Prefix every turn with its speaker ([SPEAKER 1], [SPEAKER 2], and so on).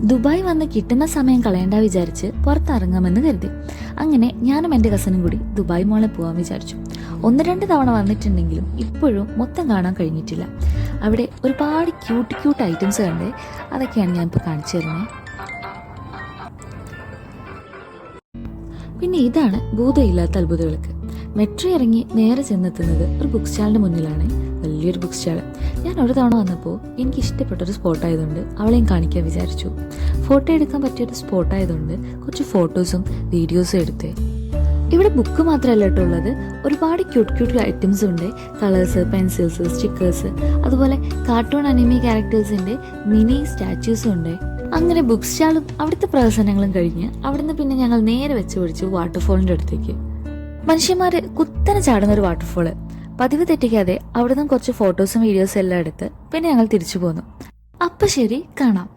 [SPEAKER 1] Dubai വന്ന് കിട്ടുന്ന സമയം കളയണ്ട വിചാരിച്ച് പുറത്തിറങ്ങാമെന്ന് കരുതി. അങ്ങനെ ഞാനും എൻ്റെ കസിനും കൂടി ദുബായ് മോളിൽ പോകാൻ വിചാരിച്ചു. 1-2 തവണ വന്നിട്ടുണ്ടെങ്കിലും ഇപ്പോഴും മൊത്തം കാണാൻ കഴിഞ്ഞിട്ടില്ല. അവിടെ ഒരുപാട് ക്യൂട്ട് ഐറ്റംസ് കണ്ടേ, അതൊക്കെയാണ് ഞാനിപ്പോൾ കാണിച്ചു തരുന്നത്. പിന്നെ ഇതാണ് ഭൂതമില്ലാത്ത അത്ഭുതവിളക്ക്. മെട്രോ ഇറങ്ങി നേരെ ചെന്നെത്തുന്നത് ഒരു ബുക്ക് സ്റ്റാളിൻ്റെ മുന്നിലാണ്. വലിയൊരു ബുക്ക് സ്റ്റാൾ. ഞാൻ ഒരു തവണ വന്നപ്പോൾ എനിക്ക് ഇഷ്ടപ്പെട്ടൊരു സ്പോട്ടായതുകൊണ്ട് അവളെയും കാണിക്കാൻ വിചാരിച്ചു. ഫോട്ടോ എടുക്കാൻ പറ്റിയൊരു സ്പോട്ടായതുകൊണ്ട് കുറച്ച് ഫോട്ടോസും വീഡിയോസും എടുത്തേ. ഇവിടെ ബുക്ക് മാത്രമല്ല കേട്ടോ ഉള്ളത്, ഒരുപാട് ക്യൂട്ട് ഐറ്റംസ് ഉണ്ട്. കളേഴ്സ്, പെൻസിൽസ്, സ്റ്റിക്കേഴ്സ്, അതുപോലെ കാർട്ടൂൺ അനിമി ക്യാരക്ടേഴ്സിൻ്റെ മിനി സ്റ്റാച്യൂസും ഉണ്ട്. അങ്ങനെ ബുക്ക് സ്റ്റാളും അവിടുത്തെ പ്രദർശനങ്ങളും കഴിഞ്ഞ് അവിടുന്ന് പിന്നെ ഞങ്ങൾ നേരെ വെച്ച് പിടിച്ചു വാട്ടർഫോളിൻ്റെ അടുത്തേക്ക്. മനുഷ്യന്മാര് കുത്തനെ ചാടുന്ന ഒരു വാട്ടർഫോള്. പതിവ് തെറ്റിക്കാതെ അവിടുന്ന് കുറച്ച് ഫോട്ടോസും വീഡിയോസും എല്ലാം എടുത്ത് പിന്നെ ഞങ്ങൾ തിരിച്ചു പോന്നു. അപ്പം ശരി, കാണാം.